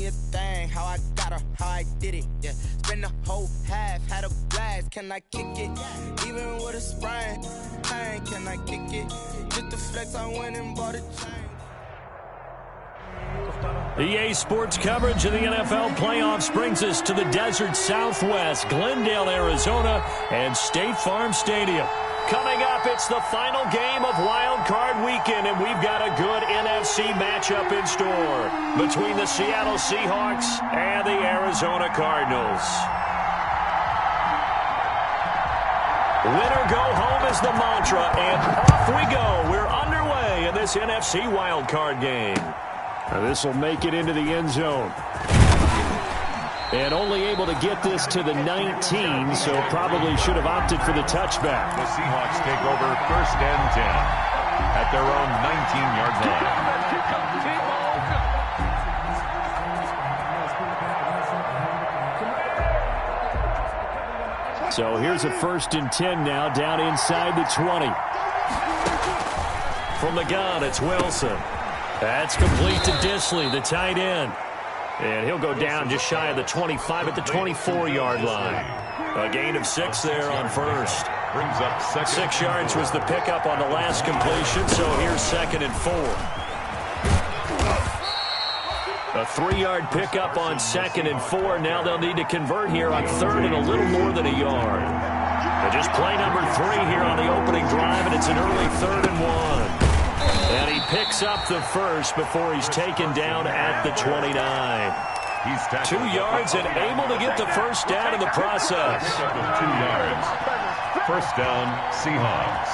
me a thing, how I got her, how I did it, yeah. Spend the whole half, had a blast, can I kick it? Even with a sprain, pain, can I kick it? Just the flex, I went and bought a chain. EA Sports coverage of the NFL playoffs brings us to the desert Southwest, Glendale, Arizona, and State Farm Stadium. Coming up, it's the final game of Wild Card Weekend, and we've got a good NFC matchup in store between the Seattle Seahawks and the Arizona Cardinals. Winner go home is the mantra, and off we go. We're underway in this NFC Wild Card game. This will make it into the end zone. And only able to get this to the 19, so probably should have opted for the touchback. The Seahawks take over 1st and 10 at their own 19-yard line. So here's a 1st and 10 now, down inside the 20. From the gun, it's Wilson. That's complete to Disley, the tight end. And he'll go down just shy of the 25 at the 24-yard line. A gain of 6 there on 1st. Brings up 6 yards was the pickup on the last completion, so here's 2nd and 4. A 3-yard pickup on 2nd and 4. Now they'll need to convert here on 3rd and a little more than a yard. But just play number 3 here on the opening drive, and it's an early 3rd and 1. And he picks up the 1st before he's taken down at the 29. He's 2 yards and able to get the 1st down in the process. 2 yards. 1st down, Seahawks.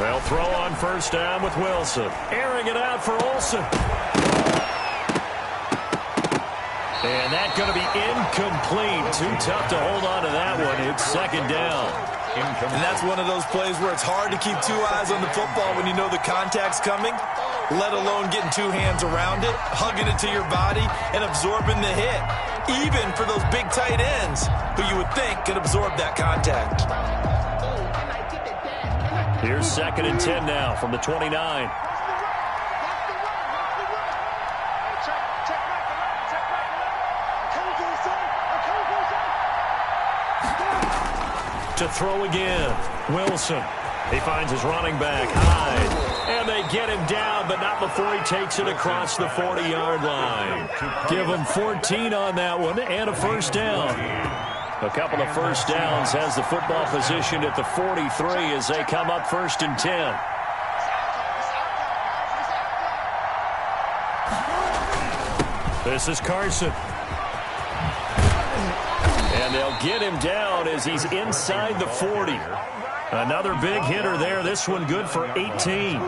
They'll throw on 1st down with Wilson. Airing it out for Olsen. And that's going to be incomplete. Too tough to hold on to that one. It's 2nd down. And that's one of those plays where it's hard to keep 2 eyes on the football when you know the contact's coming, let alone getting 2 hands around it, hugging it to your body, and absorbing the hit, even for those big tight ends who you would think could absorb that contact. Here's 2nd and 10 now from the 29. To throw again, Wilson. He finds his running back, Hyde. And they get him down, but not before he takes it across the 40-yard line. Give him 14 on that one and a 1st down. A couple of 1st downs has the football positioned at the 43 as they come up 1st and 10. This is Carson. And they'll get him down as he's inside the 40. Another big hitter there. This one good for 18.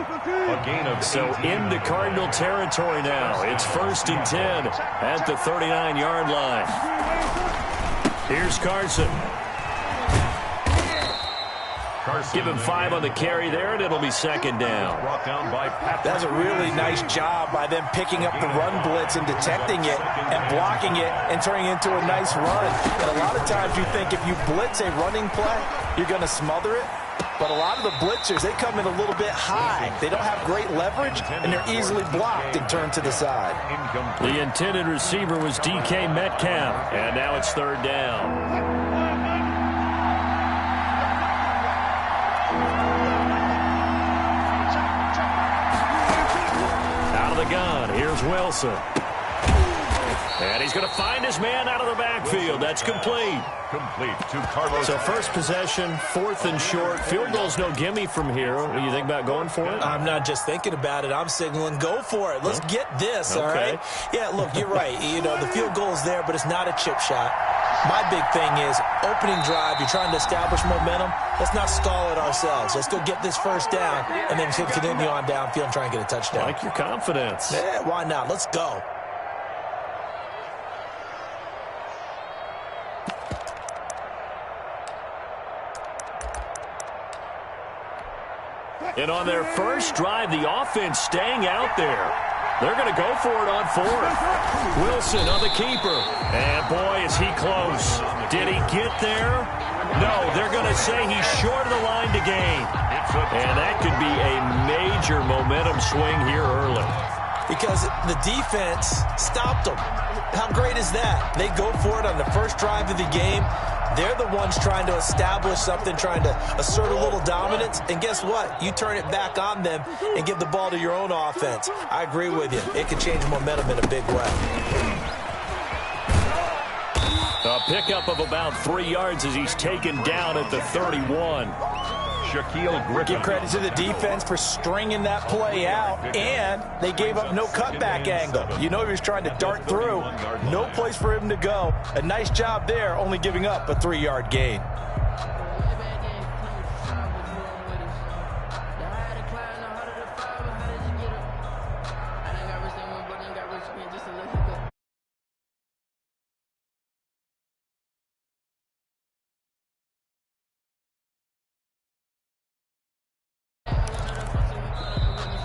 So into Cardinal territory now. It's 1st and 10 at the 39-yard line. Here's Carson. Give him 5 on the carry there, and it'll be 2nd down. That's a really nice job by them picking up the run blitz and detecting it and blocking it and turning it into a nice run. And a lot of times you think if you blitz a running play, you're going to smother it. But a lot of the blitzers, they come in a little bit high. They don't have great leverage, and they're easily blocked and turned to the side. The intended receiver was DK Metcalf, and now it's 3rd down. The gun. Here's Wilson. And he's going to find his man out of the backfield. That's complete. Complete to Carlos. So 1st possession, 4th and short. Field goal's no gimme from here. What do you think about going for it? I'm not just thinking about it. I'm signaling go for it. Let's get this, all right? Yeah, look, you're right. You know, the field goal is there, but it's not a chip shot. My big thing is opening drive. You're trying to establish momentum. Let's not stall it ourselves. Let's go get this 1st down and then continue on downfield and try and get a touchdown. Like your confidence. Yeah, why not? Let's go. And on their first drive, the offense staying out there. They're going to go for it on fourth. Wilson on the keeper. And, boy, is he close. Did he get there? No, they're going to say he's short of the line to gain. And that could be a major momentum swing here early. Because the defense stopped them. How great is that? They go for it on the first drive of the game. They're the ones trying to establish something, trying to assert a little dominance. And guess what? You turn it back on them and give the ball to your own offense. I agree with you. It can change momentum in a big way. A pickup of about 3 yards as he's taken down at the 31. Give credit to the defense for stringing that play out, and they gave up no cutback angle. You know he was trying to dart through. No place for him to go. A nice job there, only giving up a 3-yard gain.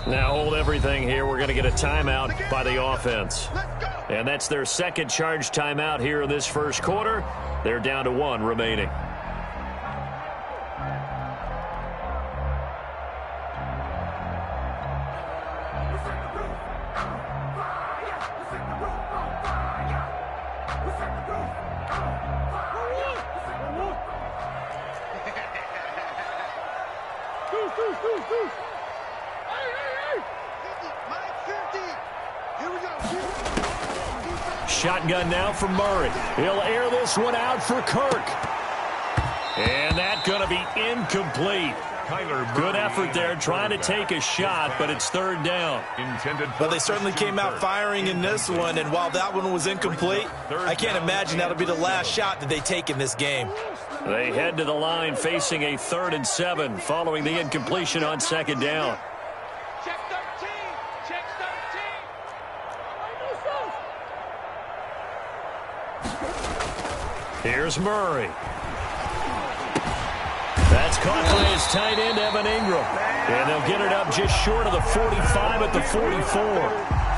Now hold everything here. We're going to get a timeout by the offense. And that's their second charge timeout here in this first quarter. They're down to 1 remaining. Shotgun now for Murray. He'll air this one out for Kirk. And that's going to be incomplete. Good effort there trying to take a shot, but it's third down. Well, they certainly came out firing in this one, and while that one was incomplete, I can't imagine that'll be the last shot that they take in this game. They head to the line facing a 3rd and 7 following the incompletion on second down. Here's Murray. That's caught by his tight end, Evan Ingram. And they'll get it up just short of the 45 at the 44.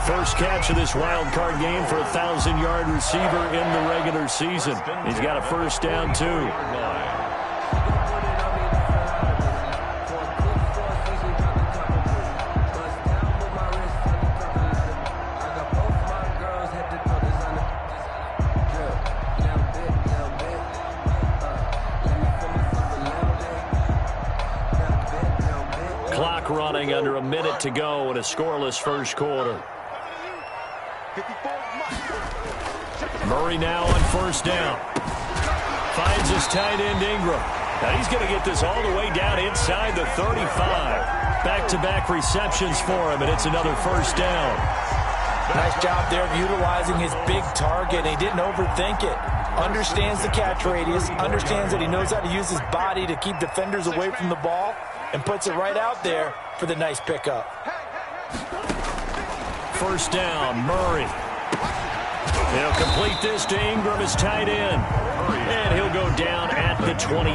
First catch of this wild card game for a 1,000-yard receiver in the regular season. He's got a first down, too. Clock running under a minute to go in a scoreless first quarter. Murray now on first down. Finds his tight end Ingram. Now he's going to get this all the way down inside the 35. Back-to-back receptions for him, and it's another first down. Nice job there of utilizing his big target. He didn't overthink it. Understands the catch radius. Understands that he knows how to use his body to keep defenders away from the ball. And puts it right out there for the nice pickup. First down, Murray. He'll complete this to Ingram, his tight end. And he'll go down at the 28.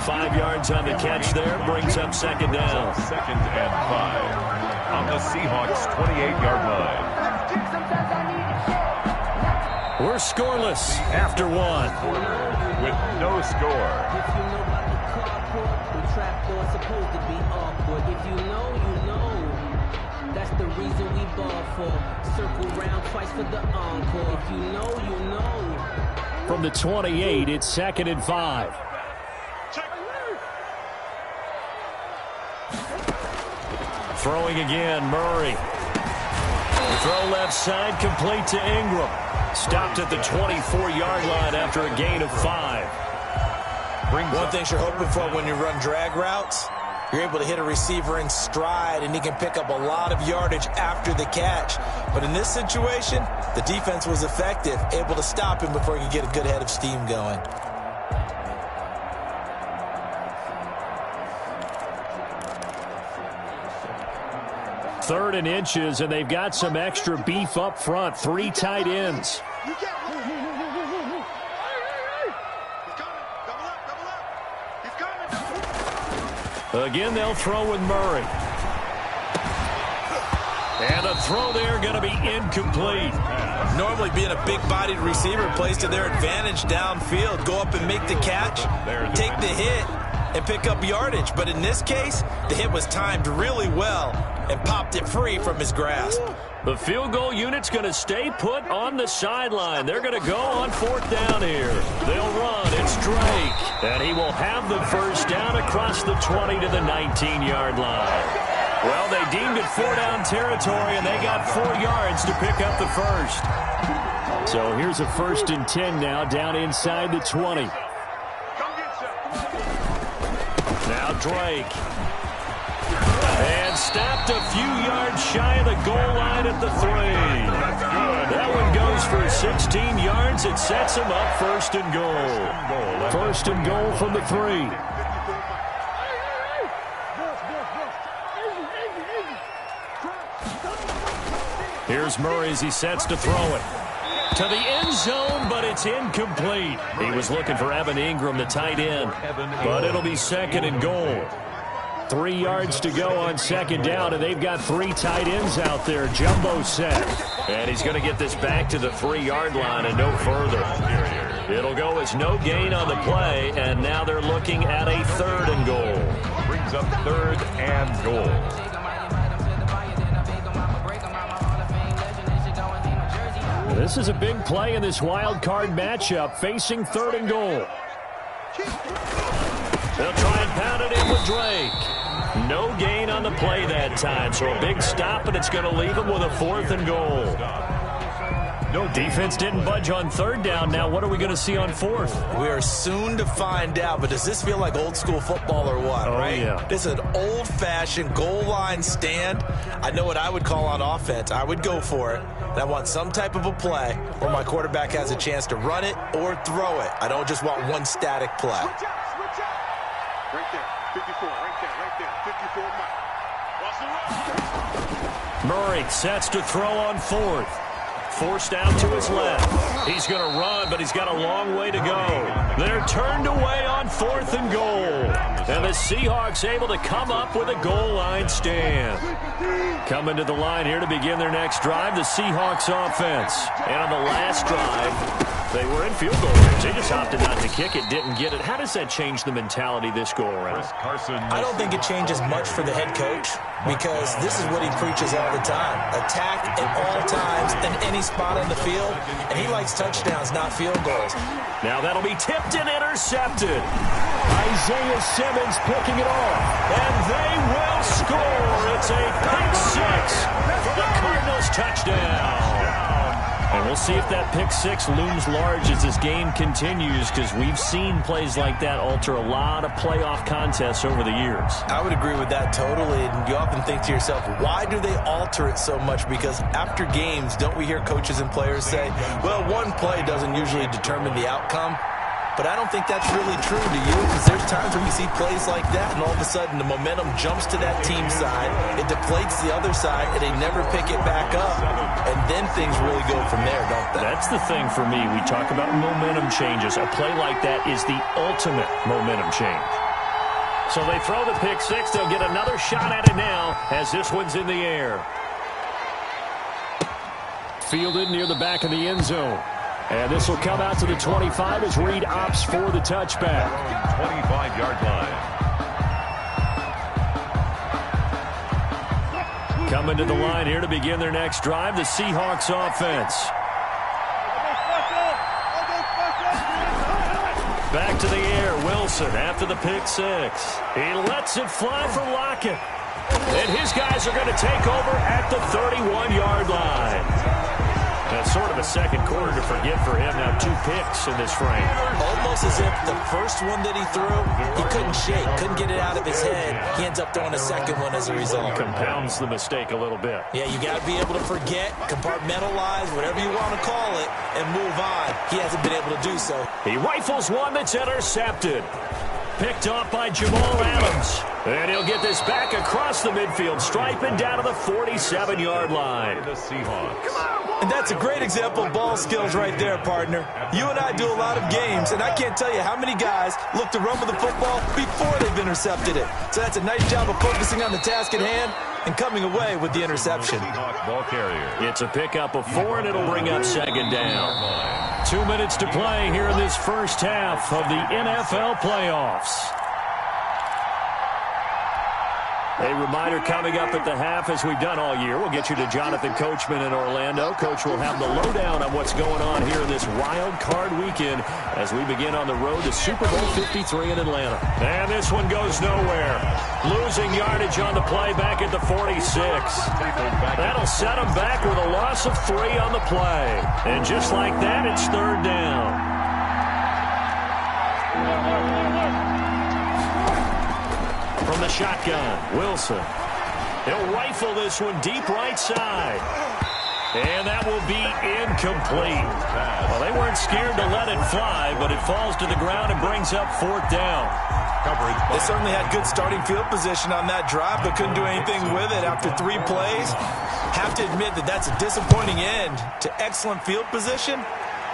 5 yards on the catch there, brings up second down. 2nd and 5 on the Seahawks' 28-yard line. We're scoreless after 1. With no score. Trapdoor's supposed to be awkward. If you know, you know. That's the reason we ball for. Circle round twice for the encore. If you know, you know. From the 28, it's 2nd and 5. Throwing again, Murray. Throw left side, complete to Ingram. Stopped at the 24-yard line after a gain of 5. One thing you're hoping for when you run drag routes, you're able to hit a receiver in stride, and he can pick up a lot of yardage after the catch. But in this situation, the defense was effective, able to stop him before he could get a good head of steam going. Third and inches, and they've got some extra beef up front. 3 tight ends. Again, they'll throw with Murray. And the throw there going to be incomplete. Normally being a big-bodied receiver plays to their advantage downfield. Go up and make the catch, take the hit, and pick up yardage. But in this case, the hit was timed really well and popped it free from his grasp. The field goal unit's going to stay put on the sideline. They're going to go on 4th down here. They'll run. It's Drake. And he will have the first down across the 20 to the 19-yard line. Well, they deemed it 4-down territory, and they got 4 yards to pick up the first. So here's a 1st and 10 now, down inside the 20. Now Drake. And stopped a few yards shy of the goal line at the 3. That one goes for 16 yards. It sets him up 1st and goal. 1st and goal from the 3. Here's Murray as he sets to throw it. To the end zone, but it's incomplete. He was looking for Evan Ingram, the tight end. But it'll be 2nd and goal. 3 yards to go on 2nd down, and they've got 3 tight ends out there. Jumbo set. And he's going to get this back to the 3-yard line and no further. It'll go as no gain on the play, and now they're looking at a 3rd and goal. Brings up 3rd and goal. This is a big play in this wild card matchup, facing 3rd and goal. They'll try and pound it in with Drake. No gain on the play that time, so a big stop, and it's going to leave them with a 4th and goal. No defense didn't budge on 3rd down. Now what are we going to see on 4th? We are soon to find out, but does this feel like old school football or what, right? Yeah. This is an old-fashioned goal line stand. I know what I would call on offense. I would go for it. And I want some type of a play where my quarterback has a chance to run it or throw it. I don't just want one static play. Switch out. Right there. 54, right there. 54. Murray sets to throw on 4th. Forced out to his left. He's going to run, but he's got a long way to go. They're turned away on 4th and goal. And the Seahawks able to come up with a goal line stand. Coming to the line here to begin their next drive, the Seahawks offense. And on the last drive, they were in field goal range. They just opted not to kick it, didn't get it. How does that change the mentality this go around? I don't think it changes much for the head coach because this is what he preaches all the time. Attack at all times in any spot on the field, and he likes touchdowns, not field goals. Now that'll be tipped and intercepted. Isaiah Simmons picking it off, and they will score. It's a pick 6 for the Cardinals touchdown. And we'll see if that pick 6 looms large as this game continues, because we've seen plays like that alter a lot of playoff contests over the years. I would agree with that totally. And you often think to yourself, why do they alter it so much? Because after games, don't we hear coaches and players say, well, one play doesn't usually determine the outcome? But I don't think that's really true to you, because there's times when we see plays like that, and all of a sudden the momentum jumps to that team side, it deflates the other side, and they never pick it back up. And then things really go from there, don't they? That's the thing for me. We talk about momentum changes. A play like that is the ultimate momentum change. So they throw the pick 6. They'll get another shot at it now as this one's in the air. Fielded near the back of the end zone. And this will come out to the 25 as Reed opts for the touchback. 25-yard line. Coming to the line here to begin their next drive, the Seahawks offense. Back to the air, Wilson after the pick 6. He lets it fly for Lockett. And his guys are going to take over at the 31-yard line. That's sort of a second quarter to forget for him. Now 2 picks in this frame. Almost as if the first one that he threw, he couldn't shake, couldn't get it out of his head. He ends up throwing a second one as a result. Compounds the mistake a little bit. Yeah, you got to be able to forget, compartmentalize, whatever you want to call it, and move on. He hasn't been able to do so. He rifles one that's intercepted. Picked off by Jamal Adams. And he'll get this back across the midfield stripe and down to the 47-yard line. The Seahawks. And that's a great example of ball skills right there, partner. You and I do a lot of games, and I can't tell you how many guys look to run with the football before they've intercepted it. So that's a nice job of focusing on the task at hand and coming away with the interception. Ball carrier. It's a pickup of 4, and it'll bring up second down. 2 minutes to play here in this first half of the NFL playoffs. A reminder coming up at the half, as we've done all year. We'll get you to Jonathan Coachman in Orlando. Coach will have the lowdown on what's going on here in this wild card weekend as we begin on the road to Super Bowl 53 in Atlanta. And this one goes nowhere. Losing yardage on the play back at the 46. That'll set him back with a loss of 3 on the play. And just like that, it's third down. From the shotgun, Wilson. He'll rifle this one deep right side. And that will be incomplete. Well, they weren't scared to let it fly, but it falls to the ground and brings up fourth down. They certainly had good starting field position on that drive, but couldn't do anything with it after 3 plays. Have to admit that that's a disappointing end to excellent field position.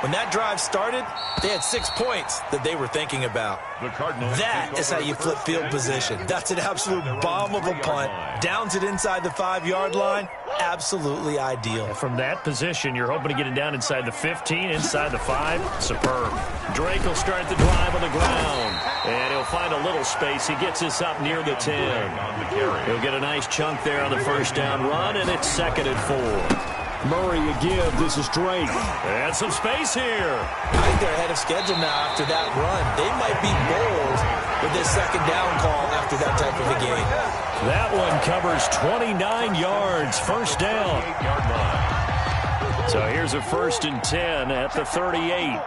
When that drive started, they had 6 points that they were thinking about. That is how you flip field position. That's an absolute bomb of a punt. Downs it inside the 5-yard line. Absolutely ideal. From that position, you're hoping to get it down inside the 15, inside the 5. Superb. Drake will start the drive on the ground. And he'll find a little space. He gets us up near the 10. He'll get a nice chunk there on the first down run, and it's 2nd and 4. Murray a give. This is Drake. And some space here. I think they're ahead of schedule now after that run. They might be bold with this second down call after that type of a game. That one covers 29 yards. First down. So here's a 1st and 10 at the 38.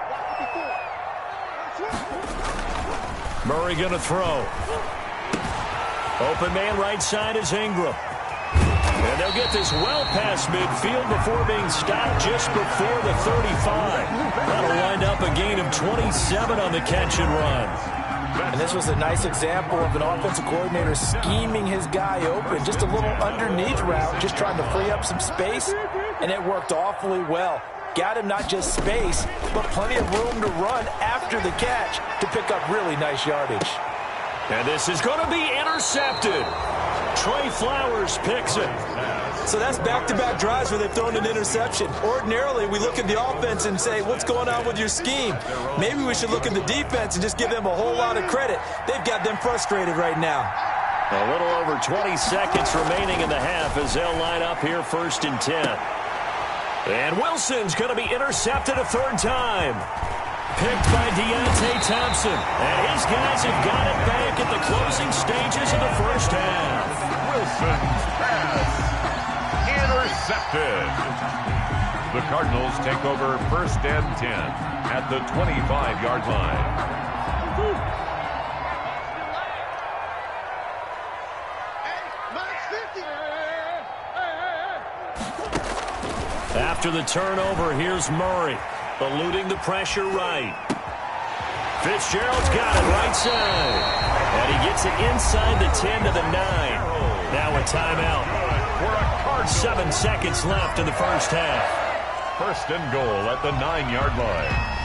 Murray going to throw. Open man right side is Ingram. And they'll get this well past midfield before being stopped just before the 35. That'll wind up a gain of 27 on the catch and run. And this was a nice example of an offensive coordinator scheming his guy open. Just a little underneath route, just trying to free up some space. And it worked awfully well. Got him not just space, but plenty of room to run after the catch to pick up really nice yardage. And this is going to be intercepted. Trey Flowers picks it. So that's back-to-back drives where they've thrown an interception. Ordinarily, we look at the offense and say, what's going on with your scheme? Maybe we should look at the defense and just give them a whole lot of credit. They've got them frustrated right now. A little over 20 seconds remaining in the half as they'll line up here 1st and 10. And Wilson's going to be intercepted a 3rd time. Picked by Deontay Thompson. And his guys have got it back at the closing stages of the first half. Wilson's pass intercepted. The Cardinals take over 1st and 10 at the 25-yard line. After the turnover, here's Murray. Eluding the pressure right. Fitzgerald's got it right side. And he gets it inside the 10 to the 9. Now a timeout. 7 seconds left in the first half. 1st and goal at the 9-yard line.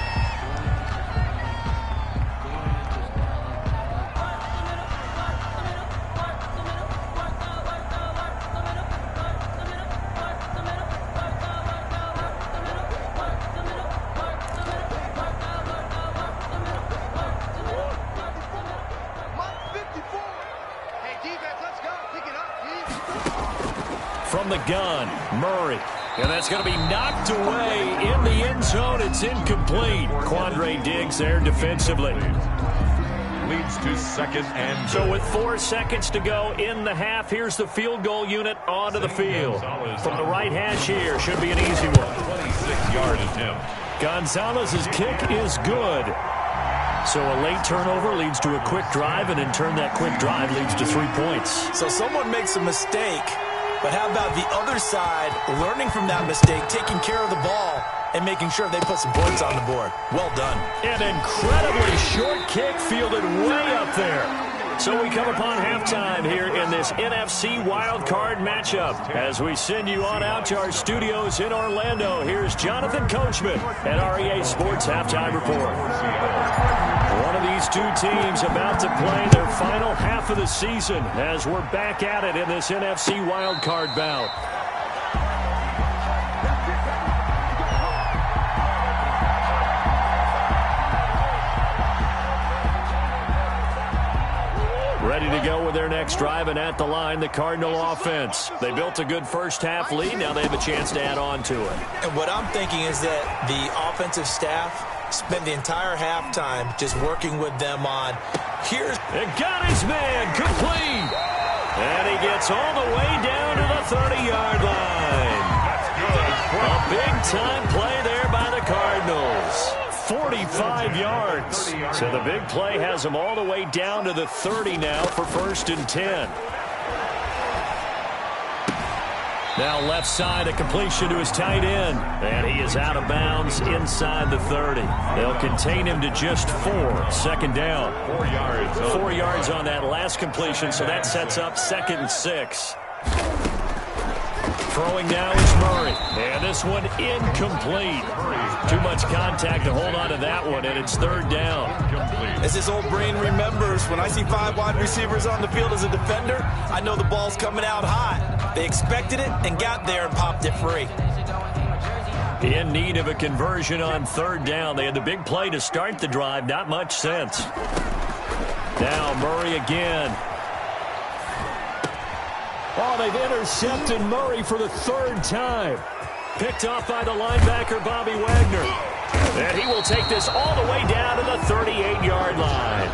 From the gun, Murray. And that's going to be knocked away in the end zone. It's incomplete. Quandre Diggs there defensively. Leads to 2nd and goal. So with 4 seconds to go in the half, here's the field goal unit onto the field. From the right hash here, should be an easy one. 26-yard attempt. Gonzalez's kick is good. So a late turnover leads to a quick drive, and in turn that quick drive leads to 3 points. So someone makes a mistake, but how about the other side learning from that mistake, taking care of the ball, and making sure they put some points on the board? Well done. An incredibly short kick fielded way up there. So we come upon halftime here in this NFC wildcard matchup. As we send you on out to our studios in Orlando, here's Jonathan Coachman at REA Sports Halftime Report. One of these two teams about to play their final half of the season as we're back at it in this NFC wildcard bout. Ready to go with their next drive, and at the line, the Cardinal offense. They built a good first-half lead. Now they have a chance to add on to it. And what I'm thinking is that the offensive staff spent the entire halftime just working with them on, It got his man complete. And he gets all the way down to the 30-yard line. A big-time play there by the Cardinals. 45 yards. So the big play has him all the way down to the 30 now for 1st and 10. Now left side, a completion to his tight end. And he is out of bounds inside the 30. They'll contain him to just 4. 2nd down. 4 yards. 4 yards on that last completion, so that sets up 2nd and 6. Throwing now is Murray. And this one incomplete. Too much contact to hold on to that one, and it's 3rd down. as his old brain remembers, when I see 5 wide receivers on the field as a defender, I know the ball's coming out hot. They expected it and got there and popped it free. In need of a conversion on 3rd down. They had the big play to start the drive. Not much sense. Now Murray again. Oh, they've intercepted Murray for the 3rd time. Picked off by the linebacker, Bobby Wagner. And he will take this all the way down to the 38-yard line.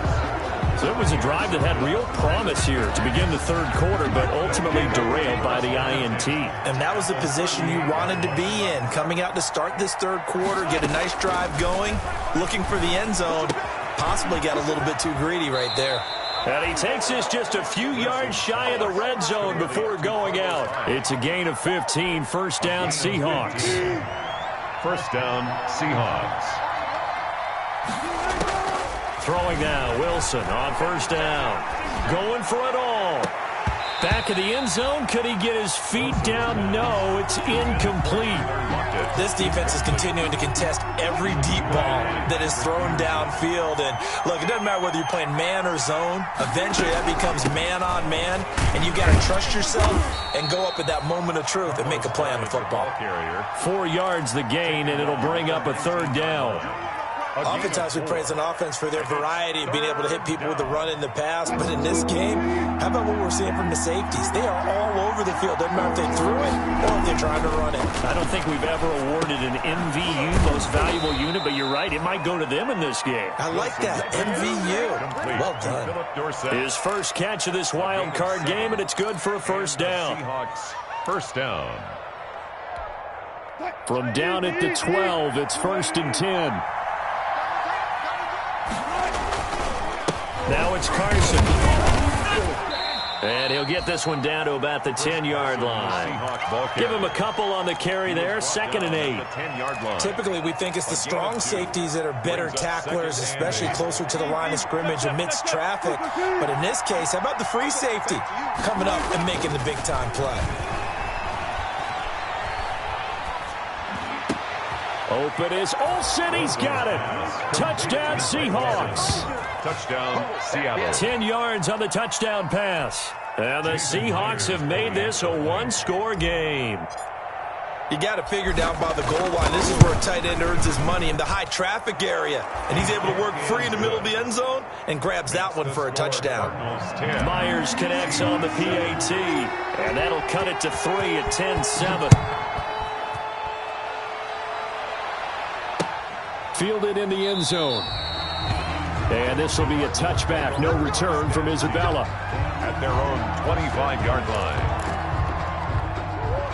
So it was a drive that had real promise here to begin the 3rd quarter, but ultimately derailed by the INT. And that was the position you wanted to be in, coming out to start this 3rd quarter, get a nice drive going, looking for the end zone. Possibly got a little bit too greedy right there. And he takes this just a few yards shy of the red zone before going out. It's a gain of 15, 1st down Seahawks. 1st down Seahawks. Throwing now, Wilson on 1st down. Going for it all. Back of the end zone. Could he get his feet down? No, it's incomplete. This defense is continuing to contest every deep ball that is thrown downfield. And look, it doesn't matter whether you're playing man or zone. Eventually that becomes man on man. And you've got to trust yourself and go up at that moment of truth and make a play on the football. 4 yards the gain, and it'll bring up a 3rd down. Oftentimes we praise an offense for their variety of being able to hit people with the run in the pass. But in this game, how about what we're seeing from the safeties? They are all over the field. Doesn't matter if they threw it or if they're trying to run it. I don't think we've ever awarded an MVU, most valuable unit, but you're right. It might go to them in this game. I like that. MVU. Well done. His first catch of this wild card game, and it's good for a 1st down. Seahawks 1st down. From down at the 12, it's 1st and 10. Now it's Carson. And he'll get this one down to about the 10-yard line. Give him a couple on the carry there. 2nd and 8. Typically, we think it's the strong safeties that are better tacklers, especially closer to the line of scrimmage amidst traffic. But in this case, how about the free safety coming up and making the big-time play? Open is Olsen. He's got it. Touchdown, Seahawks. Touchdown, Seattle. 10 yards on the touchdown pass. And the Seahawks have made this a 1-score game. You got to figure down by the goal line. This is where a tight end earns his money, in the high traffic area. And he's able to work free in the middle of the end zone and grabs that one for a touchdown. Myers connects on the PAT. And that'll cut it to 3 at 10-7. Fielded in the end zone. And this will be a touchback. No return from Isabella. At their own 25-yard line.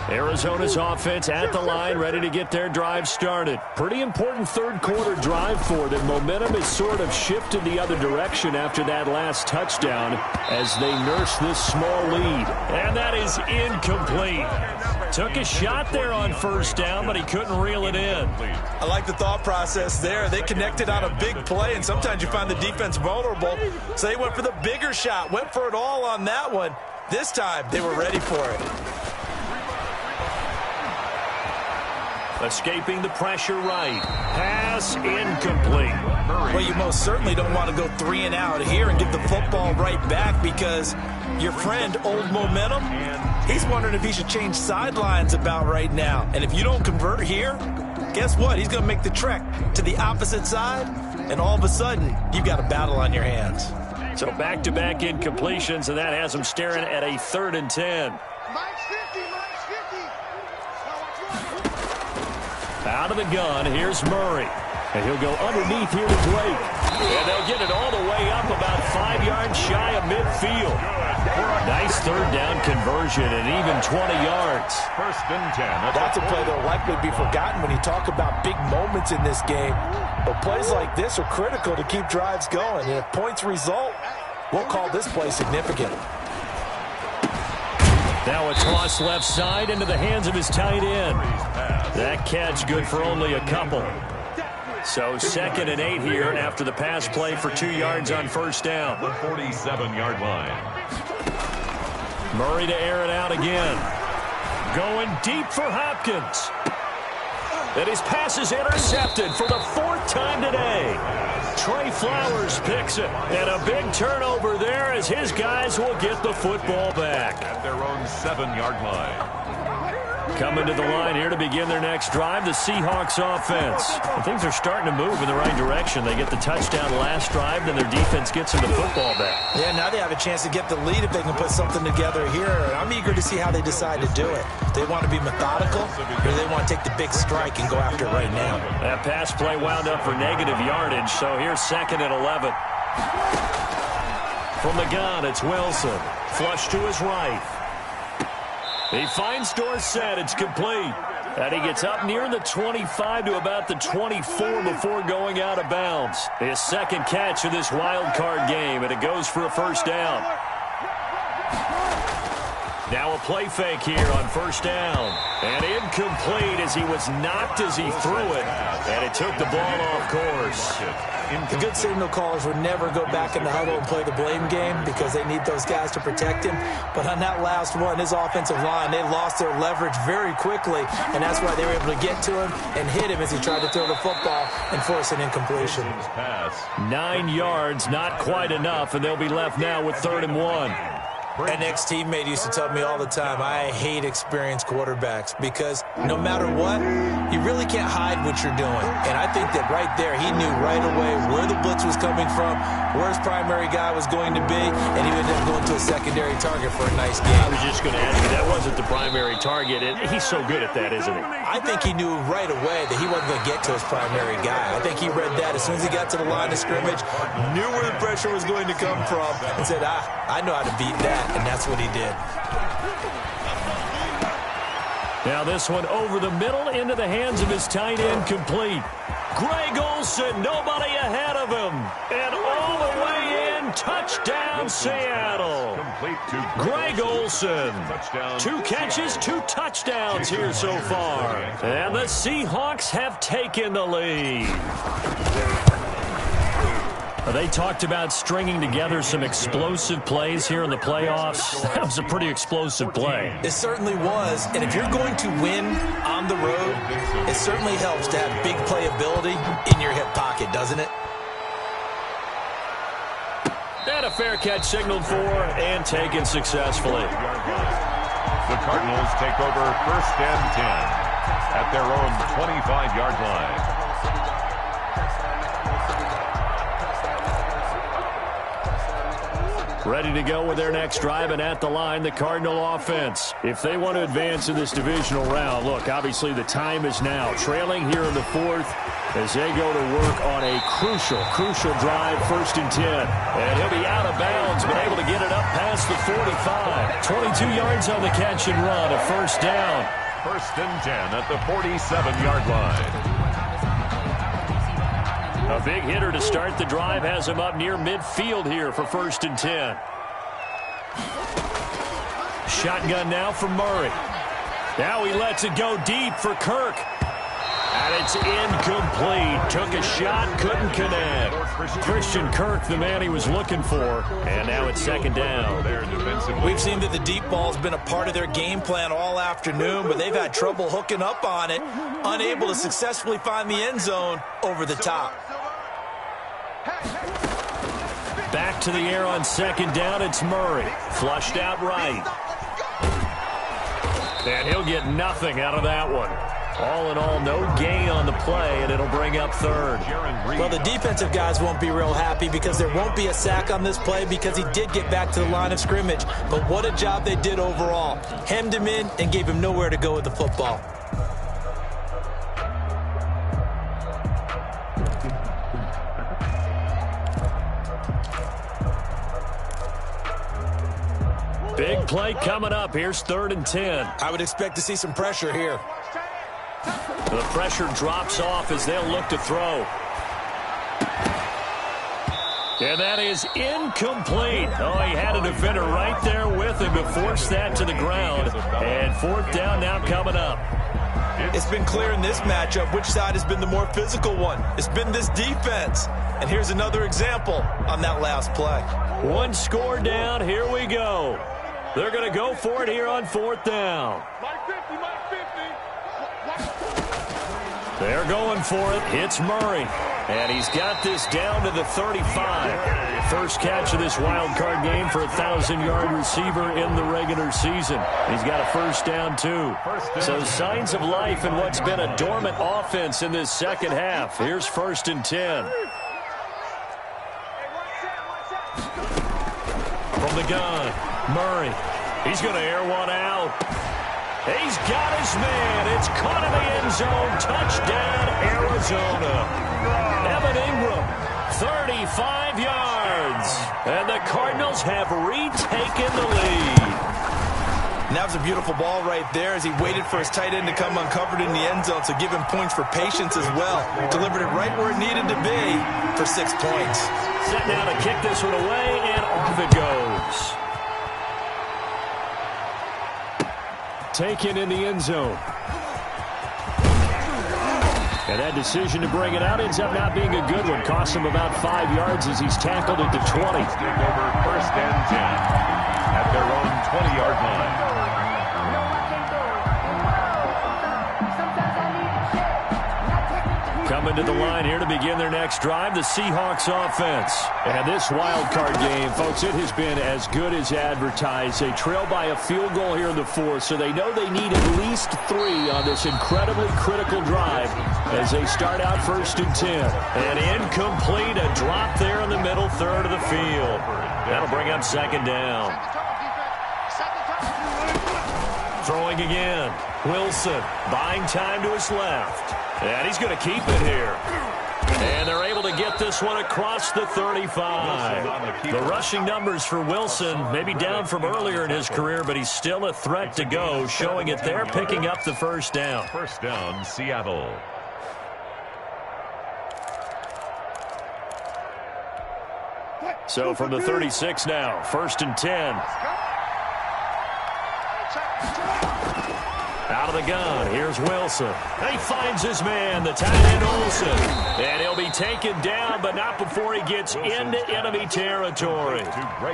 Arizona's offense at the line, ready to get their drive started. Pretty important third-quarter drive for them. Momentum has sort of shifted the other direction after that last touchdown as they nurse this small lead. And that is incomplete. Took a shot there on first down, but he couldn't reel it in. I like the thought process there. They connected on a big play, and sometimes you find the defense vulnerable. So they went for the bigger shot, went for it all on that one. This time, they were ready for it. Escaping the pressure right. Pass incomplete. Well, you most certainly don't want to go 3 and out here and give the football right back because your friend, Old Momentum, he's wondering if he should change sidelines about right now. And if you don't convert here, guess what? He's going to make the trek to the opposite side, and all of a sudden, you've got a battle on your hands. So back-to-back incompletions, and that has him staring at a 3rd and 10. Out of the gun, here's Murray. And he'll go underneath here to Blake. And they'll get it all the way up about 5 yards shy of midfield. Nice 3rd down conversion and even 20 yards. 1st and 10. That's a play that will likely be forgotten when you talk about big moments in this game. But plays like this are critical to keep drives going. And if points result, we'll call this play significant. Now a toss left side into the hands of his tight end. That catch good for only a couple. So 2nd and 8 here after the pass play for 2 yards on first down. The 47-yard line. Murray to air it out again. Going deep for Hopkins. And his pass is intercepted for the 4th time today. Trey Flowers picks it. And a big turnover there as his guys will get the football back. At their own 7-yard line. Coming to the line here to begin their next drive, the Seahawks offense. And things are starting to move in the right direction. They get the touchdown last drive, then their defense gets them the football back. Yeah, now they have a chance to get the lead if they can put something together here. I'm eager to see how they decide to do it. They want to be methodical, or they want to take the big strike and go after it right now. That pass play wound up for negative yardage, so here's 2nd and 11. From the gun, it's Wilson. Flush to his right. He finds Dorsett. It's complete. And he gets up near the 25 to about the 24 before going out of bounds. His 2nd catch of this wild card game, and it goes for a first down. Now a play fake here on first down. And incomplete as he was knocked as he threw it. And it took the ball off course. The good signal callers would never go back in the huddle and play the blame game because they need those guys to protect him. But on that last one, his offensive line, they lost their leverage very quickly. And that's why they were able to get to him and hit him as he tried to throw the football and force an incompletion. 9 yards, not quite enough, and they'll be left now with 3rd and 1. An ex-teammate used to tell me all the time, I hate experienced quarterbacks because no matter what, you really can't hide what you're doing. And I think that right there, he knew right away where the blitz was coming from, where his primary guy was going to be, and he ended up going to a secondary target for a nice game. I was just going to ask you, that wasn't the primary target. He's so good at that, isn't he? I think he knew right away that he wasn't going to get to his primary guy. I think he read that as soon as he got to the line of scrimmage, knew where the pressure was going to come from, and said, I know how to beat that. And that's what he did. Now this one over the middle into the hands of his tight end, complete. Greg Olsen, nobody ahead of him. And all the way in, touchdown Seattle. Greg Olsen, 2 catches, 2 touchdowns here so far. And the Seahawks have taken the lead. They talked about stringing together some explosive plays here in the playoffs. That was a pretty explosive play. It certainly was. And if you're going to win on the road, it certainly helps to have big playability in your hip pocket, doesn't it? And a fair catch signaled for and taken successfully. The Cardinals take over 1st and 10 at their own 25-yard line. Ready to go with their next drive, and at the line, the Cardinal offense. If they want to advance in this divisional round, look, obviously the time is now. Trailing here in the fourth as they go to work on a crucial drive, 1st and 10. And he'll be out of bounds, but able to get it up past the 45. 22 yards on the catch and run, a 1st down. 1st and 10 at the 47-yard line. A big hitter to start the drive has him up near midfield here for 1st and 10. Shotgun now for Murray. Now he lets it go deep for Kirk. And it's incomplete. Took a shot, couldn't connect. Christian Kirk, the man he was looking for. And now it's 2nd down. We've seen that the deep ball's been a part of their game plan all afternoon, but they've had trouble hooking up on it, unable to successfully find the end zone over the top. Back to the air on 2nd down, it's Murray. Flushed out right. And he'll get nothing out of that one. All in all, no gain on the play, and it'll bring up 3rd. Well, the defensive guys won't be real happy because there won't be a sack on this play because he did get back to the line of scrimmage. But what a job they did overall. Hemmed him in and gave him nowhere to go with the football. Big play coming up. Here's 3rd and 10. I would expect to see some pressure here. The pressure drops off as they'll look to throw. And that is incomplete. Oh, he had a defender right there with him to force that to the ground. And 4th down now coming up. It's been clear in this matchup which side has been the more physical one. It's been this defense. And here's another example on that last play. 1 score down. Here we go. They're going to go for it here on 4th down. They're going for it. It's Murray. And he's got this down to the 35. First catch of this wild card game for a 1,000-yard receiver in the regular season. He's got a 1st down, too. So signs of life in what's been a dormant offense in this second half. Here's 1st and 10. From the gun, Murray. He's going to air one out. He's got his man. It's caught in the end zone. Touchdown, Arizona. Evan Ingram, 35 yards. And the Cardinals have retaken the lead. And that was a beautiful ball right there as he waited for his tight end to come uncovered in the end zone, so give him points for patience as well. Delivered it right where it needed to be for 6 points. Set now to kick this one away, and off it goes. Taken in the end zone. And that decision to bring it out ends up not being a good one. Costs him about 5 yards as he's tackled at the 20. Over 1st and 10 at their own 20-yard line. Coming to the line here to begin their next drive, the Seahawks offense. And this wild card game, folks, it has been as good as advertised. They trail by a field goal here in the 4th, so they know they need at least 3 on this incredibly critical drive as they start out 1st and 10. And incomplete, a drop there in the middle third of the field. That'll bring up 2nd down. Throwing again. Wilson buying time to his left. And he's going to keep it here. And they're able to get this one across the 35. The rushing numbers for Wilson maybe down from earlier in his career, but he's still a threat to go, showing it there, picking up the 1st down. 1st down, Seattle. So from the 36 now, 1st and 10. Out of the gun, here's Wilson. He finds his man, the tight end Olsen. And he'll be taken down, but not before he gets into enemy territory.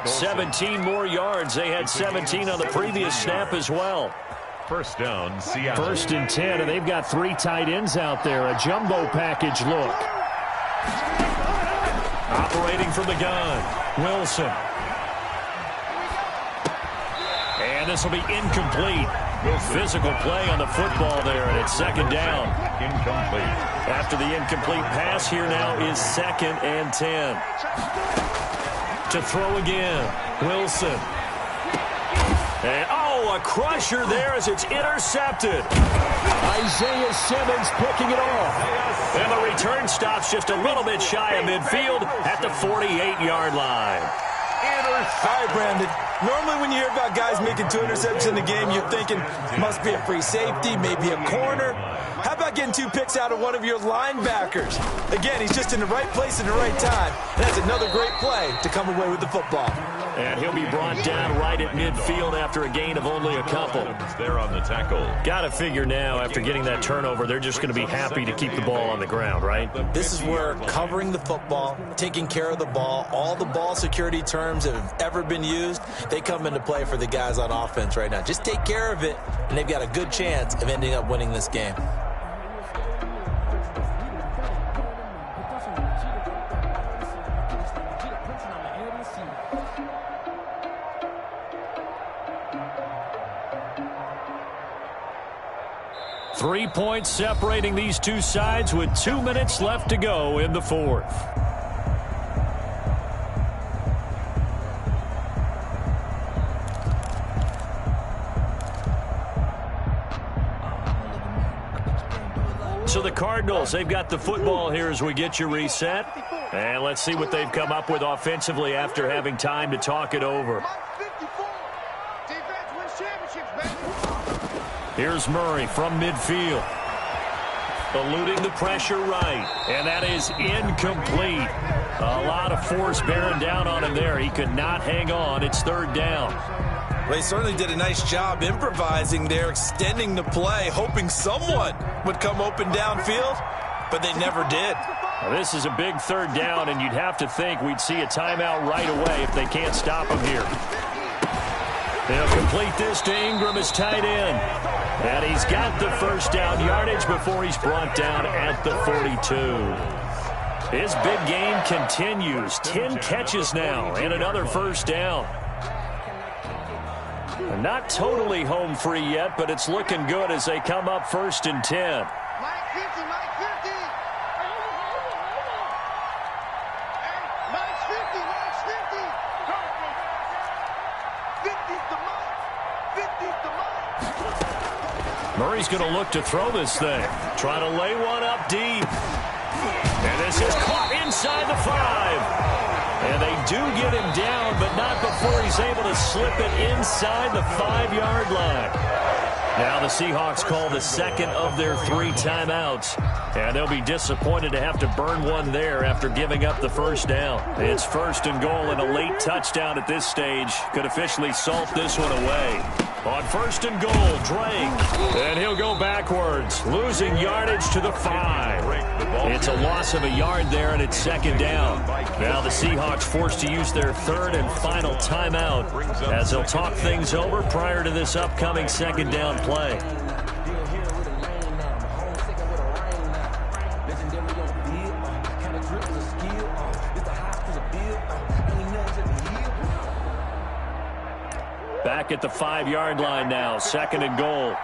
17 more yards. They had 17 on the previous snap as well. 1st down, Seattle. 1st and 10, and they've got 3 tight ends out there. A jumbo package look. Operating from the gun, Wilson. And this will be incomplete. Physical play on the football there, and it's 2nd down. Incomplete. After the incomplete pass, here now is 2nd and 10. To throw again. Wilson. And, a crusher there as it's intercepted. Isaiah Simmons picking it off. And the return stops just a little bit shy of midfield at the 48-yard line. All right, Brandon. Normally when you hear about guys making 2 interceptions in the game, you're thinking must be a free safety, maybe a corner. How about getting 2 picks out of one of your linebackers? Again, he's just in the right place at the right time. And that's another great play to come away with the football. And he'll be brought down right at midfield after a gain of only a couple. There on the tackle. Got to figure now, after getting that turnover, they're just going to be happy to keep the ball on the ground, right? This is where covering the football, taking care of the ball, all the ball security terms that have ever been used, they come into play for the guys on offense right now. Just take care of it, and they've got a good chance of ending up winning this game. Three points separating these two sides with 2 minutes left to go in the fourth. So the Cardinals, they've got the football here as we get you reset. And let's see what they've come up with offensively after having time to talk it over. Here's Murray from midfield. Eluding the pressure right. And that is incomplete. A lot of force bearing down on him there. He could not hang on. It's third down. Well, he certainly did a nice job improvising there, extending the play, hoping someone would come open downfield, but they never did. Now, this is a big third down, and you'd have to think we'd see a timeout right away if they can't stop him here. They'll complete this to Ingram as tight end. And he's got the first down yardage before he's brought down at the 42. His big game continues. 10 catches now and another first down. Not totally home free yet, but it's looking good as they come up 1st and 10. Murray's going to look to throw this thing. Trying to lay one up deep. And this is caught inside the 5. And they do get him down, but not before he's able to slip it inside the 5-yard line. Now the Seahawks call the second of their 3 timeouts. And they'll be disappointed to have to burn one there after giving up the first down. It's 1st and goal, and a late touchdown at this stage could officially salt this one away. On 1st and goal, Drake. And he'll go backwards, losing yardage to the 5. It's a loss of a yard there, and it's 2nd down. Now the Seahawks forced to use their 3rd and final timeout as they'll talk things over prior to this upcoming 2nd down play. Back at the 5-yard line now, 2nd and goal.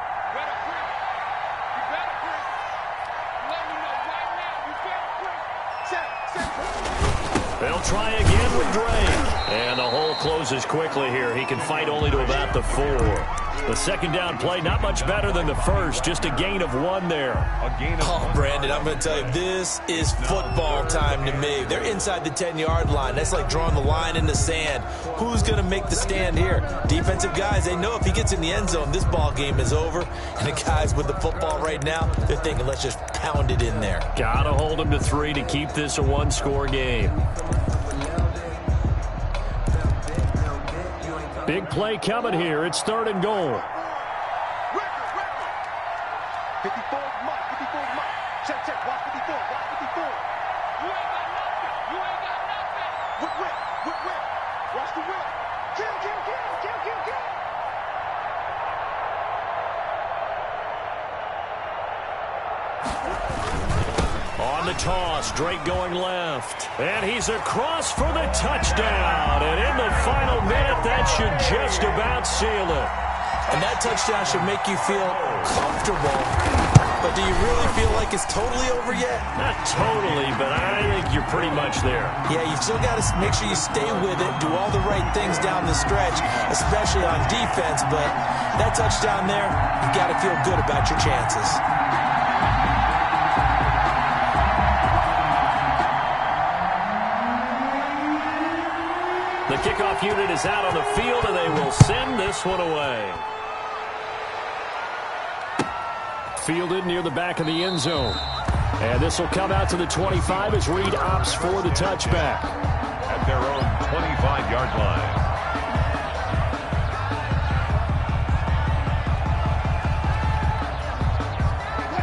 They'll try again with Drake. And the hole closes quickly here. He can fight only to about the 4. The 2nd down play, not much better than the first. Just a gain of 1 there. Oh, Brandon, I'm going to tell you, this is football time to me. They're inside the 10-yard line. That's like drawing the line in the sand. Who's going to make the stand here? Defensive guys, they know if he gets in the end zone, this ball game is over. And the guys with the football right now, they're thinking, let's just pound it in there. Got to hold him to 3 to keep this a 1-score game. Big play coming here. It's 3rd and goal. 54 Mike. 54 Mike. Check. Watch 54. Watch 54. You ain't got nothing. Whip. Watch the whip. Kill. On the toss, Drake going left. And he's across for the touchdown. And in the final minute, that should just about seal it. And that touchdown should make you feel comfortable but do you really feel like it's totally over yet? Not totally, but I think you're pretty much there. Yeah, you've still got to make sure you stay with it, do all the right things down the stretch, especially on defense, but that touchdown there, you've got to feel good about your chances. The kickoff unit is out on the field, and they will send this one away. Fielded near the back of the end zone. And this will come out to the 25 as Reed opts for the touchback. At their own 25-yard line.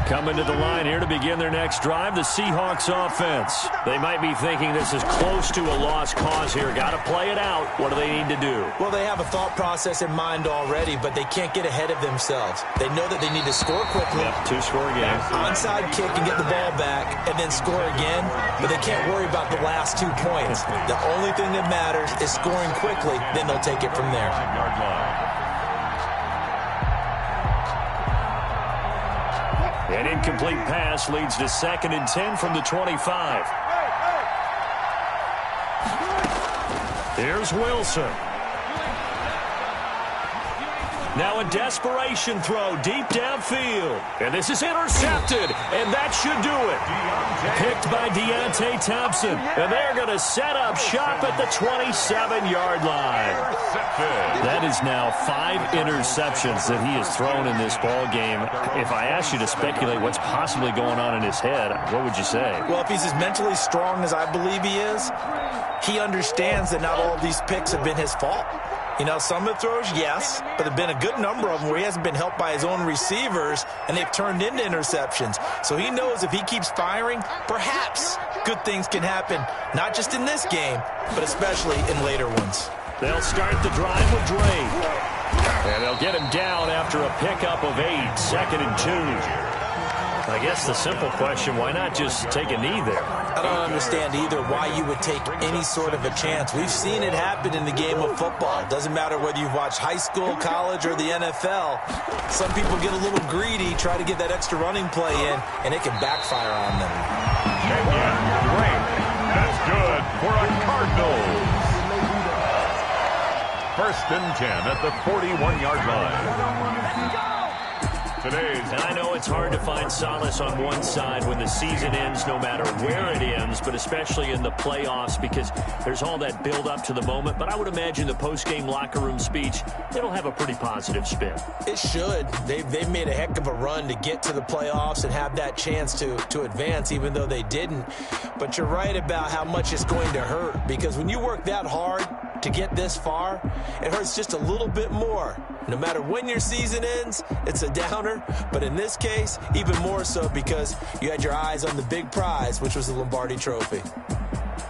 Coming to the line here to begin their next drive, the Seahawks offense. They might be thinking this is close to a lost cause here. Got to play it out. What do they need to do? Well, they have a thought process in mind already, but they can't get ahead of themselves. They know that they need to score quickly. Yep, two-score game. Onside kick and get the ball back, and then score again. But they can't worry about the last 2 points. The only thing that matters is scoring quickly. Then they'll take it from there. 5-yard line. An incomplete pass leads to 2nd and 10 from the 25. Here's Wilson. Now a desperation throw deep downfield. And this is intercepted, and that should do it. Picked by Deontay Thompson. And they're going to set up shop at the 27-yard line. That is now 5 interceptions that he has thrown in this ball game. If I asked you to speculate what's possibly going on in his head, what would you say? Well, if he's as mentally strong as I believe he is, he understands that not all of these picks have been his fault. You know, some of the throws, yes, but there have been a good number of them where he hasn't been helped by his own receivers, and they've turned into interceptions. So he knows if he keeps firing, perhaps good things can happen, not just in this game, but especially in later ones. They'll start the drive with Drake. And they'll get him down after a pickup of 8, 2nd and 2. I guess the simple question, why not just take a knee there? I don't understand either why you would take any sort of a chance. We've seen it happen in the game of football. It doesn't matter whether you've watched high school, college, or the NFL. Some people get a little greedy, try to get that extra running play in, and it can backfire on them. Great. That's good for a Cardinals. 1st and 10 at the 41-yard line. And I know it's hard to find solace on one side when the season ends, no matter where it ends, but especially in the playoffs, because there's all that build up to the moment. But I would imagine the post-game locker room speech, it'll have a pretty positive spin. It should. They've made a heck of a run to get to the playoffs and have that chance to advance, even though they didn't. But you're right about how much it's going to hurt, because when you work that hard to get this far, it hurts just a little bit more. No matter when your season ends, it's a downer. But in this case, even more so because you had your eyes on the big prize, which was the Lombardi Trophy.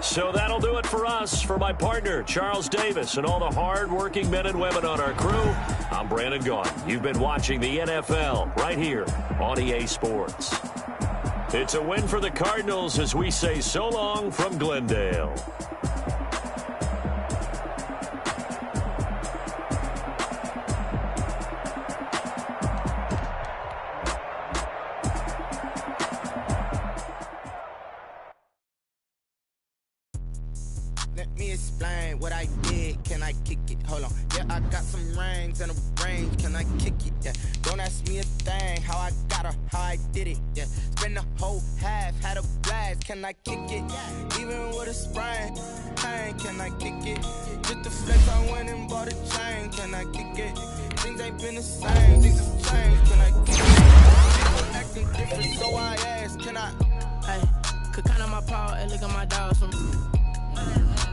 So that'll do it for us. For my partner, Charles Davis, and all the hard-working men and women on our crew, I'm Brandon Gaughan. You've been watching the NFL right here on EA Sports. It's a win for the Cardinals as we say so long from Glendale. Let me explain what I did. Can I kick it? Hold on. Yeah, I got some rings and a range. Can I kick it? Yeah. Don't ask me a thing. How I got her, how I did it. Yeah. Spend the whole half, had a blast. Can I kick it? Even with a sprain. Pain, can I kick it? Just the flex, I went and bought a chain. Can I kick it? Things ain't been the same. Things have changed. Can I kick it? People acting different, so I ask. Can I? Hey, could count on my power and look at my dogs from.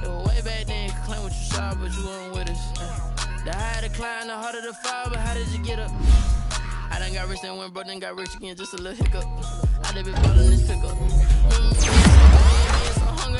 Way back then, you could claim what you saw, but you weren't with us. The higher the climb, the harder the fall, but how did you get up? I done got rich, then went broke, then got rich again, just a little hiccup. I done been ballin' this pickup. Me and some hunger,